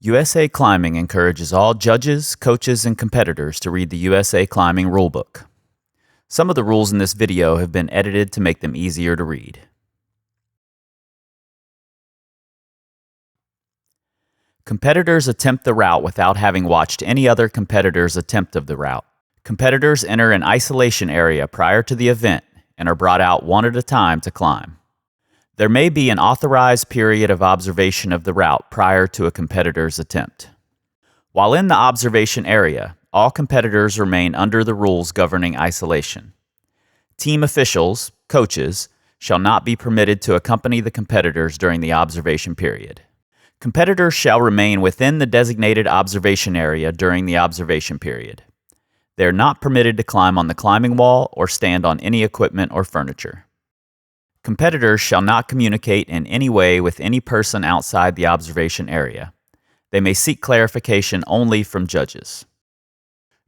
USA Climbing encourages all judges, coaches, and competitors to read the USA Climbing Rulebook. Some of the rules in this video have been edited to make them easier to read. Competitors attempt the route without having watched any other competitor's attempt of the route. Competitors enter an isolation area prior to the event and are brought out one at a time to climb. There may be an authorized period of observation of the route prior to a competitor's attempt. While in the observation area, all competitors remain under the rules governing isolation. Team officials, coaches, shall not be permitted to accompany the competitors during the observation period. Competitors shall remain within the designated observation area during the observation period. They are not permitted to climb on the climbing wall or stand on any equipment or furniture. Competitors shall not communicate in any way with any person outside the observation area. They may seek clarification only from judges.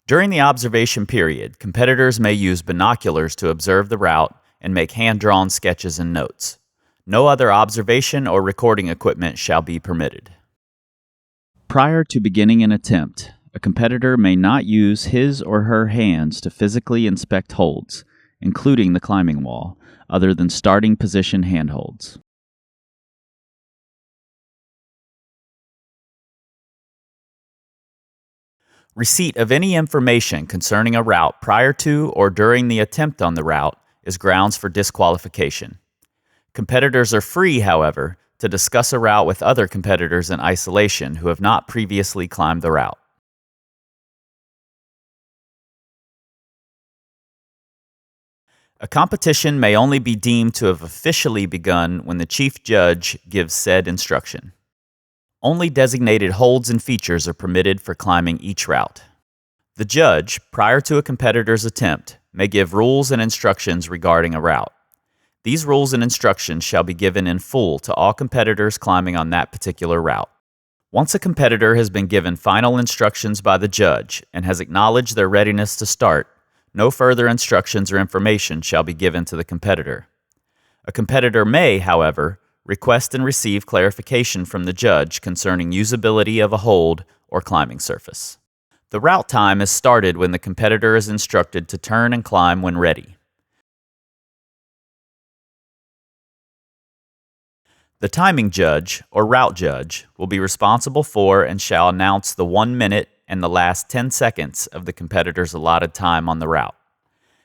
During the observation period, competitors may use binoculars to observe the route and make hand-drawn sketches and notes. No other observation or recording equipment shall be permitted. Prior to beginning an attempt, a competitor may not use his or her hands to physically inspect holds, including the climbing wall, other than starting position handholds. Receipt of any information concerning a route prior to or during the attempt on the route is grounds for disqualification. Competitors are free, however, to discuss a route with other competitors in isolation who have not previously climbed the route. A competition may only be deemed to have officially begun when the chief judge gives said instruction. Only designated holds and features are permitted for climbing each route. The judge, prior to a competitor's attempt, may give rules and instructions regarding a route. These rules and instructions shall be given in full to all competitors climbing on that particular route. Once a competitor has been given final instructions by the judge and has acknowledged their readiness to start, no further instructions or information shall be given to the competitor. A competitor may, however, request and receive clarification from the judge concerning usability of a hold or climbing surface. The route time is started when the competitor is instructed to turn and climb when ready. The timing judge, or route judge, will be responsible for and shall announce the 1 minute and the last 10 seconds of the competitor's allotted time on the route.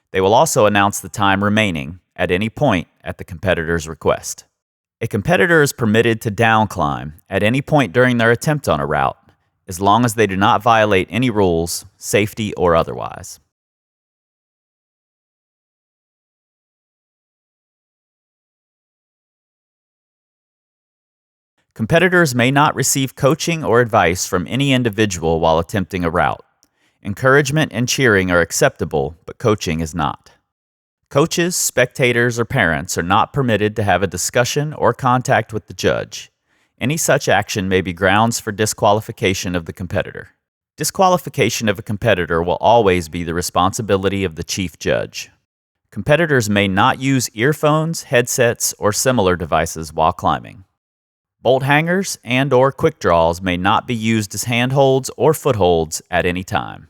They will also announce the time remaining at any point at the competitor's request. A competitor is permitted to downclimb at any point during their attempt on a route, as long as they do not violate any rules, safety or otherwise. Competitors may not receive coaching or advice from any individual while attempting a route. Encouragement and cheering are acceptable, but coaching is not. Coaches, spectators, or parents are not permitted to have a discussion or contact with the judge. Any such action may be grounds for disqualification of the competitor. Disqualification of a competitor will always be the responsibility of the chief judge. Competitors may not use earphones, headsets, or similar devices while climbing. Bolt hangers and/or quick draws may not be used as handholds or footholds at any time.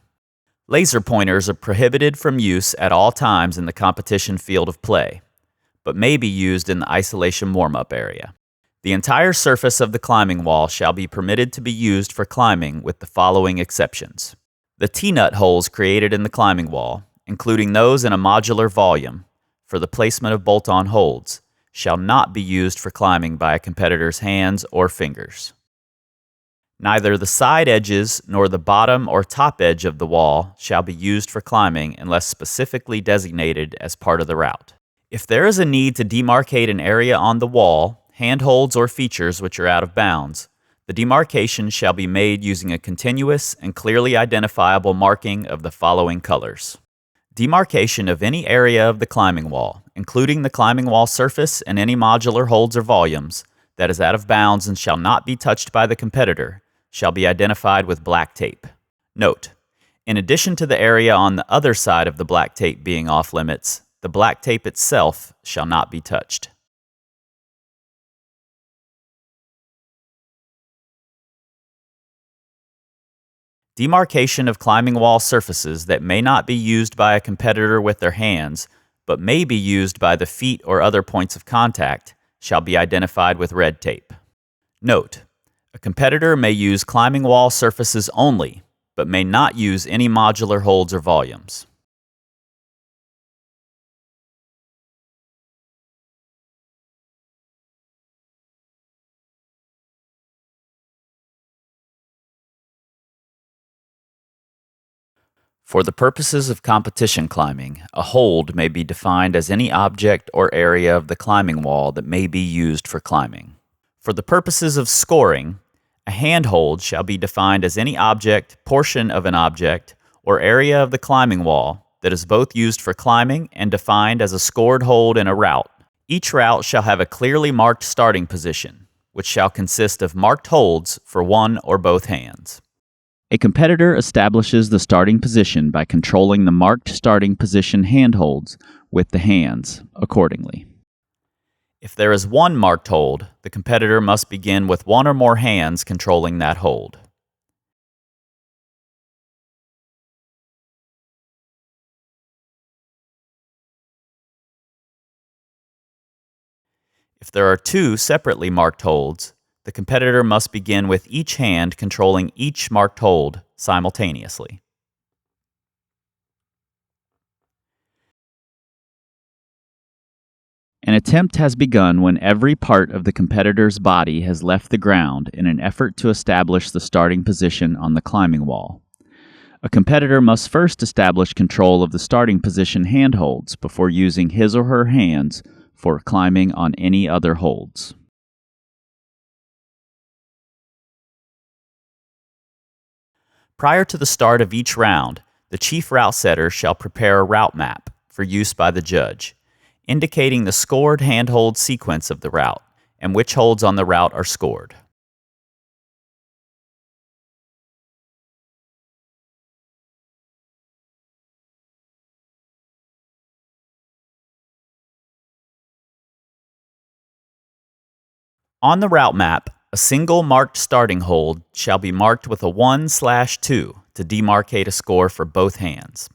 Laser pointers are prohibited from use at all times in the competition field of play, but may be used in the isolation warm-up area. The entire surface of the climbing wall shall be permitted to be used for climbing with the following exceptions. The T-nut holes created in the climbing wall, including those in a modular volume, for the placement of bolt-on holds, shall not be used for climbing by a competitor's hands or fingers. Neither the side edges nor the bottom or top edge of the wall shall be used for climbing unless specifically designated as part of the route. If there is a need to demarcate an area on the wall, handholds or features which are out of bounds, the demarcation shall be made using a continuous and clearly identifiable marking of the following colors. Demarcation of any area of the climbing wall, including the climbing wall surface and any modular holds or volumes, that is out of bounds and shall not be touched by the competitor, shall be identified with black tape. Note: in addition to the area on the other side of the black tape being off limits, the black tape itself shall not be touched. Demarcation of climbing wall surfaces that may not be used by a competitor with their hands, but may be used by the feet or other points of contact, shall be identified with red tape. Note: a competitor may use climbing wall surfaces only, but may not use any modular holds or volumes. For the purposes of competition climbing, a hold may be defined as any object or area of the climbing wall that may be used for climbing. For the purposes of scoring, a handhold shall be defined as any object, portion of an object, or area of the climbing wall that is both used for climbing and defined as a scored hold in a route. Each route shall have a clearly marked starting position, which shall consist of marked holds for one or both hands. A competitor establishes the starting position by controlling the marked starting position handholds with the hands accordingly. If there is one marked hold, the competitor must begin with one or more hands controlling that hold. If there are two separately marked holds, the competitor must begin with each hand controlling each marked hold simultaneously. An attempt has begun when every part of the competitor's body has left the ground in an effort to establish the starting position on the climbing wall. A competitor must first establish control of the starting position handholds before using his or her hands for climbing on any other holds. Prior to the start of each round, the chief route setter shall prepare a route map for use by the judge, indicating the scored handhold sequence of the route and which holds on the route are scored. On the route map, a single marked starting hold shall be marked with a 1/2 to demarcate a score for both hands.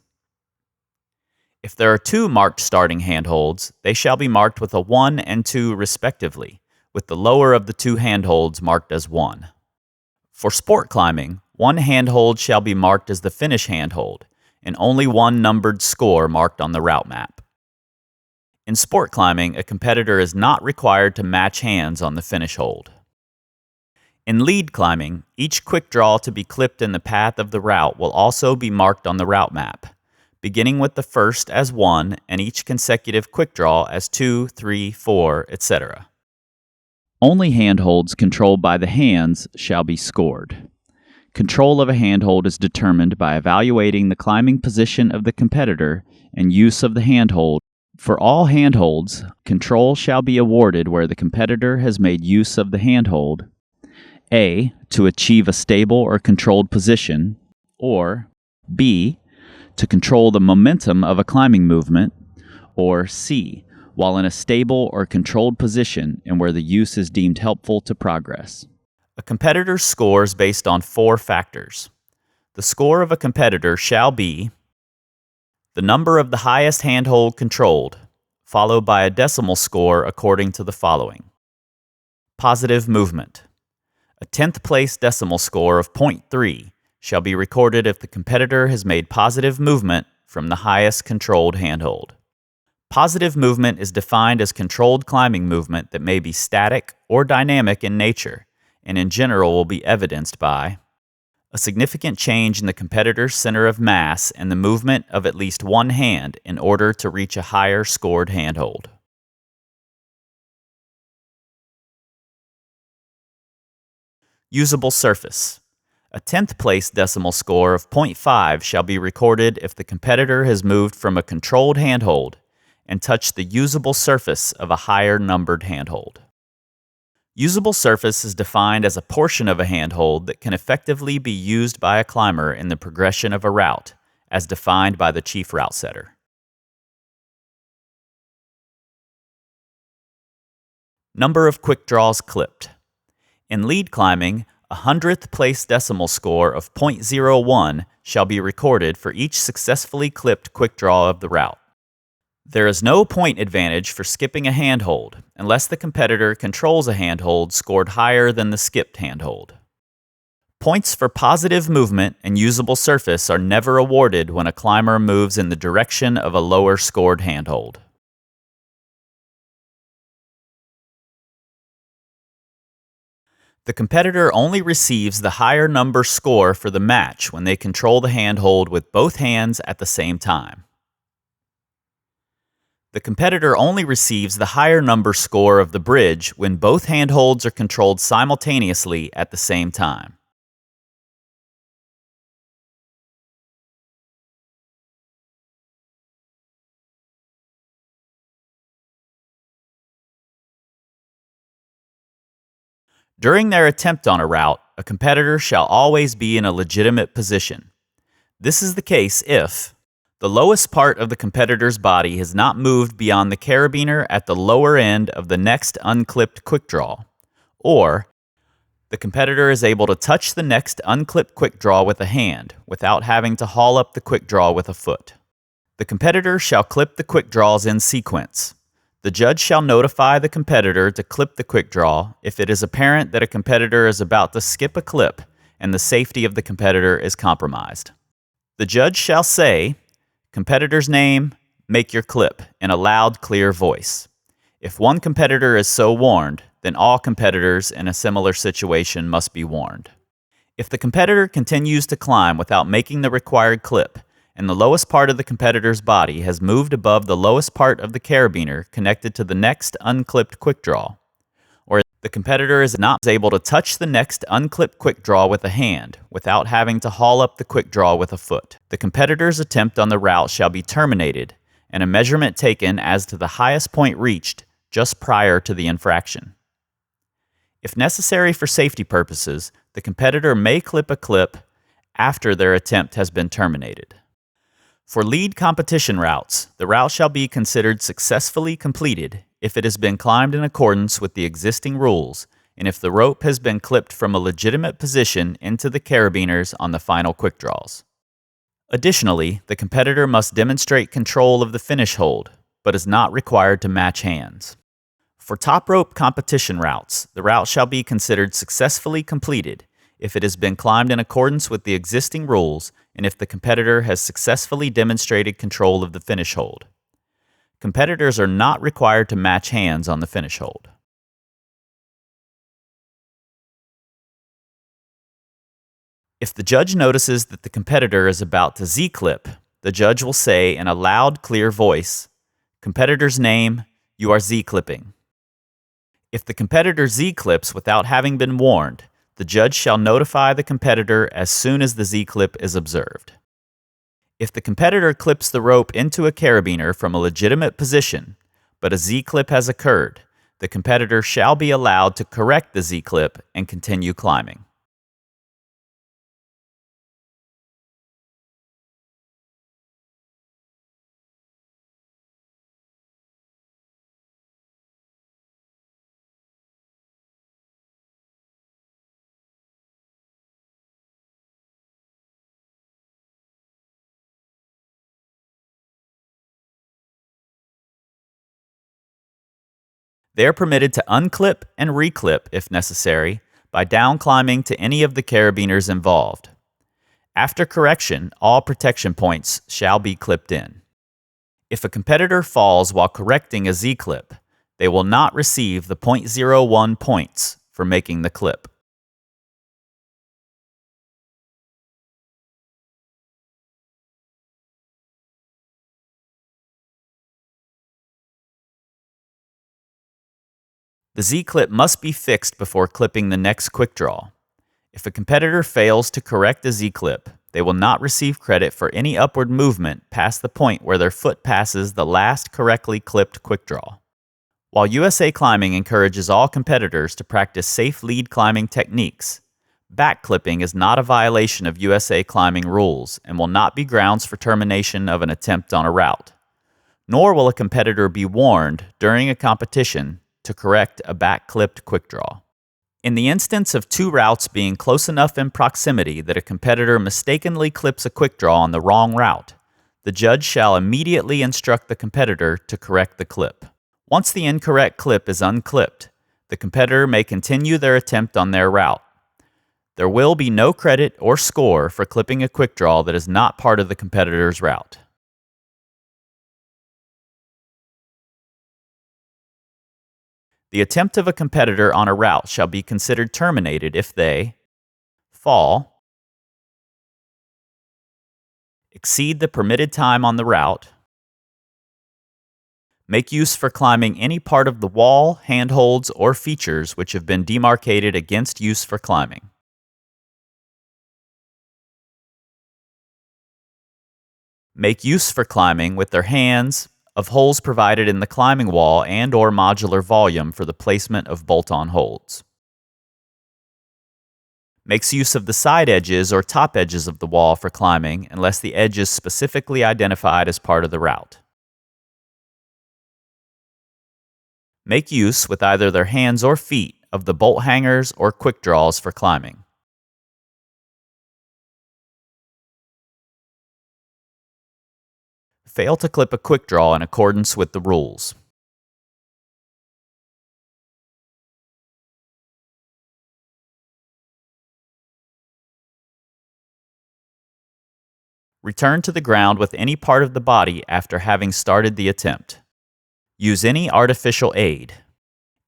If there are two marked starting handholds, they shall be marked with a 1 and 2 respectively, with the lower of the two handholds marked as 1. For sport climbing, one handhold shall be marked as the finish handhold, and only one numbered score marked on the route map. In sport climbing, a competitor is not required to match hands on the finish hold. In lead climbing, each quick draw to be clipped in the path of the route will also be marked on the route map, beginning with the first as 1 and each consecutive quick draw as 2, 3, 4, etc. Only handholds controlled by the hands shall be scored. Control of a handhold is determined by evaluating the climbing position of the competitor and use of the handhold. For all handholds, control shall be awarded where the competitor has made use of the handhold: A, to achieve a stable or controlled position, or B, to control the momentum of a climbing movement, or C, while in a stable or controlled position and where the use is deemed helpful to progress. A competitor scores based on 4 factors. The score of a competitor shall be the number of the highest handhold controlled, followed by a decimal score according to the following. Positive movement. A 10th place decimal score of 0.3 shall be recorded if the competitor has made positive movement from the highest controlled handhold. Positive movement is defined as controlled climbing movement that may be static or dynamic in nature, and in general will be evidenced by a significant change in the competitor's center of mass and the movement of at least one hand in order to reach a higher scored handhold. Usable surface. A 10th place decimal score of 0.5 shall be recorded if the competitor has moved from a controlled handhold and touched the usable surface of a higher numbered handhold. Usable surface is defined as a portion of a handhold that can effectively be used by a climber in the progression of a route, as defined by the chief route setter. Number of quick draws clipped. In lead climbing, A hundredth place decimal score of .01 shall be recorded for each successfully clipped quick draw of the route. There is no point advantage for skipping a handhold unless the competitor controls a handhold scored higher than the skipped handhold. Points for positive movement and usable surface are never awarded when a climber moves in the direction of a lower scored handhold. The competitor only receives the higher number score for the match when they control the handhold with both hands at the same time. The competitor only receives the higher number score of the bridge when both handholds are controlled simultaneously at the same time. During their attempt on a route, a competitor shall always be in a legitimate position. This is the case if the lowest part of the competitor's body has not moved beyond the carabiner at the lower end of the next unclipped quick draw, or the competitor is able to touch the next unclipped quick draw with a hand without having to haul up the quick draw with a foot. The competitor shall clip the quick draws in sequence. The judge shall notify the competitor to clip the quick draw if it is apparent that a competitor is about to skip a clip and the safety of the competitor is compromised. The judge shall say, "Competitor's name, make your clip," in a loud, clear voice. If one competitor is so warned, then all competitors in a similar situation must be warned. If the competitor continues to climb without making the required clip, and the lowest part of the competitor's body has moved above the lowest part of the carabiner connected to the next unclipped quick draw, or the competitor is not able to touch the next unclipped quick draw with a hand without having to haul up the quick draw with a foot, the competitor's attempt on the route shall be terminated and a measurement taken as to the highest point reached just prior to the infraction. If necessary for safety purposes, the competitor may clip a clip after their attempt has been terminated. For lead competition routes, the route shall be considered successfully completed if it has been climbed in accordance with the existing rules and if the rope has been clipped from a legitimate position into the carabiners on the final quick draws. Additionally, the competitor must demonstrate control of the finish hold, but is not required to match hands. For top rope competition routes, the route shall be considered successfully completed if it has been climbed in accordance with the existing rules and if the competitor has successfully demonstrated control of the finish hold. Competitors are not required to match hands on the finish hold. If the judge notices that the competitor is about to Z-clip, the judge will say in a loud, clear voice, "Competitor's name, you are Z-clipping." If the competitor Z-clips without having been warned, the judge shall notify the competitor as soon as the Z-clip is observed. If the competitor clips the rope into a carabiner from a legitimate position, but a Z-clip has occurred, the competitor shall be allowed to correct the Z-clip and continue climbing. They are permitted to unclip and reclip, if necessary, by down climbing to any of the carabiners involved. After correction, all protection points shall be clipped in. If a competitor falls while correcting a Z-clip, they will not receive the .01 points for making the clip. The Z-clip must be fixed before clipping the next quick draw. If a competitor fails to correct a Z-clip, they will not receive credit for any upward movement past the point where their foot passes the last correctly clipped quick draw. While USA Climbing encourages all competitors to practice safe lead climbing techniques, back clipping is not a violation of USA Climbing rules and will not be grounds for termination of an attempt on a route. Nor will a competitor be warned during a competition to correct a back-clipped quick draw. In the instance of two routes being close enough in proximity that a competitor mistakenly clips a quick draw on the wrong route, the judge shall immediately instruct the competitor to correct the clip. Once the incorrect clip is unclipped, the competitor may continue their attempt on their route. There will be no credit or score for clipping a quick draw that is not part of the competitor's route. The attempt of a competitor on a route shall be considered terminated if they fall, exceed the permitted time on the route, make use for climbing any part of the wall, handholds, or features which have been demarcated against use for climbing, make use for climbing with their hands of holes provided in the climbing wall and or modular volume for the placement of bolt-on holds, makes use of the side edges or top edges of the wall for climbing unless the edge is specifically identified as part of the route, make use with either their hands or feet of the bolt hangers or quick draws for climbing, fail to clip a quick draw in accordance with the rules, return to the ground with any part of the body after having started the attempt, use any artificial aid.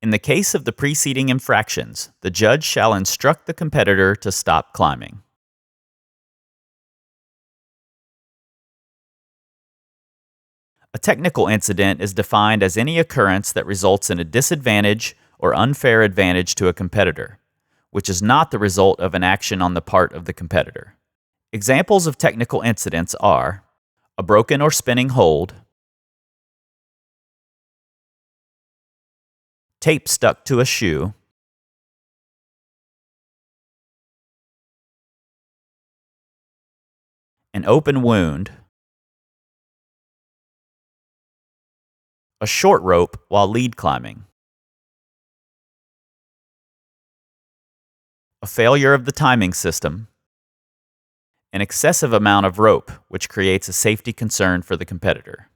In the case of the preceding infractions, the judge shall instruct the competitor to stop climbing. A technical incident is defined as any occurrence that results in a disadvantage or unfair advantage to a competitor, which is not the result of an action on the part of the competitor. Examples of technical incidents are a broken or spinning hold, tape stuck to a shoe, an open wound, a short rope while lead climbing, a failure of the timing system, an excessive amount of rope, which creates a safety concern for the competitor.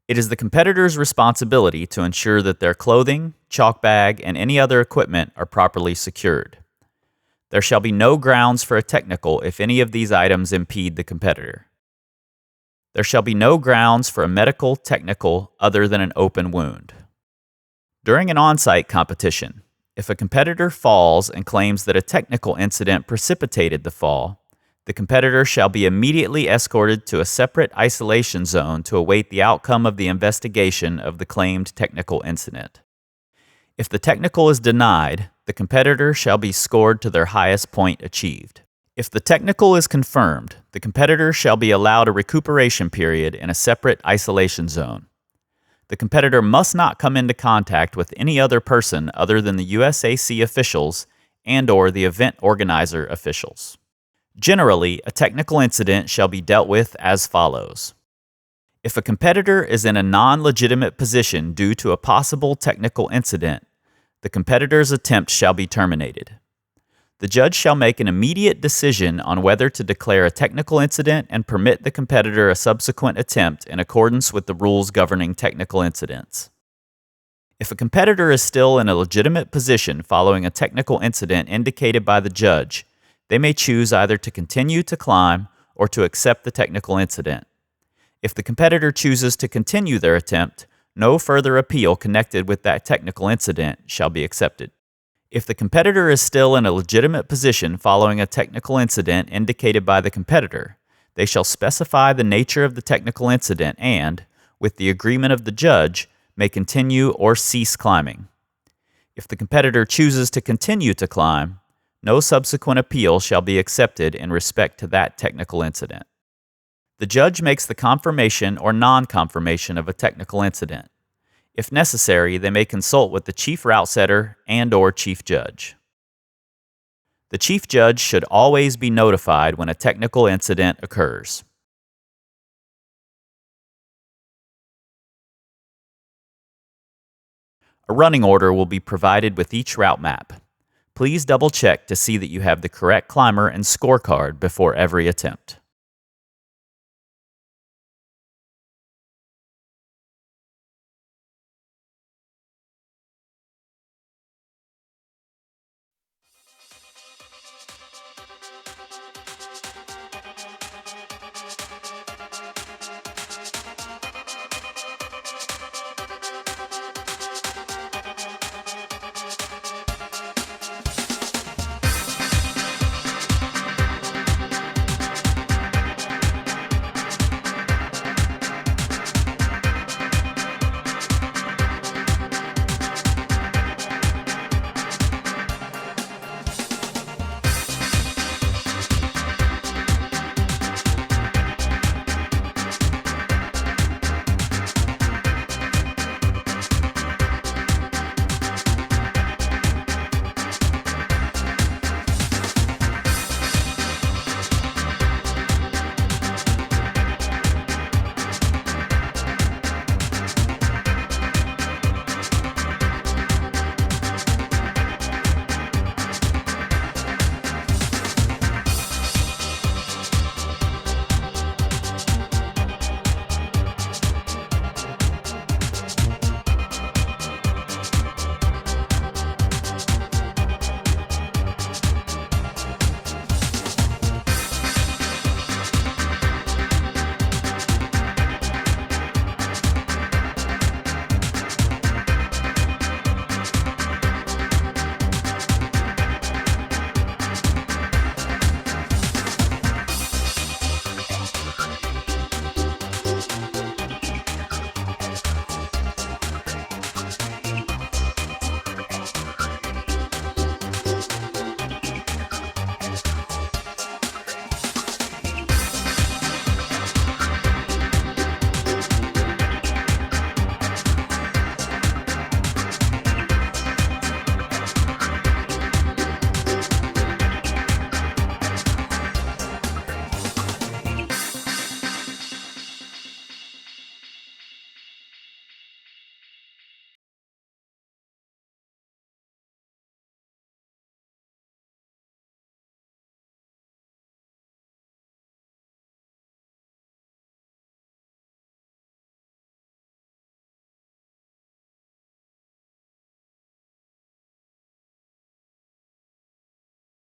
It is the competitor's responsibility to ensure that their clothing, chalk bag, and any other equipment are properly secured. There shall be no grounds for a technical if any of these items impede the competitor. There shall be no grounds for a medical technical other than an open wound. During an on-site competition, if a competitor falls and claims that a technical incident precipitated the fall, the competitor shall be immediately escorted to a separate isolation zone to await the outcome of the investigation of the claimed technical incident. If the technical is denied, the competitor shall be scored to their highest point achieved. If the technical is confirmed, the competitor shall be allowed a recuperation period in a separate isolation zone. The competitor must not come into contact with any other person other than the USAC officials and/or the event organizer officials. Generally, a technical incident shall be dealt with as follows. If a competitor is in a non-legitimate position due to a possible technical incident, the competitor's attempt shall be terminated. The judge shall make an immediate decision on whether to declare a technical incident and permit the competitor a subsequent attempt in accordance with the rules governing technical incidents. If a competitor is still in a legitimate position following a technical incident indicated by the judge, they may choose either to continue to climb or to accept the technical incident. If the competitor chooses to continue their attempt, no further appeal connected with that technical incident shall be accepted. If the competitor is still in a legitimate position following a technical incident indicated by the competitor, they shall specify the nature of the technical incident and, with the agreement of the judge, may continue or cease climbing. If the competitor chooses to continue to climb, no subsequent appeal shall be accepted in respect to that technical incident. The judge makes the confirmation or non-confirmation of a technical incident. If necessary, they may consult with the chief route setter and/or chief judge. The chief judge should always be notified when a technical incident occurs. A running order will be provided with each route map. Please double check to see that you have the correct climber and scorecard before every attempt.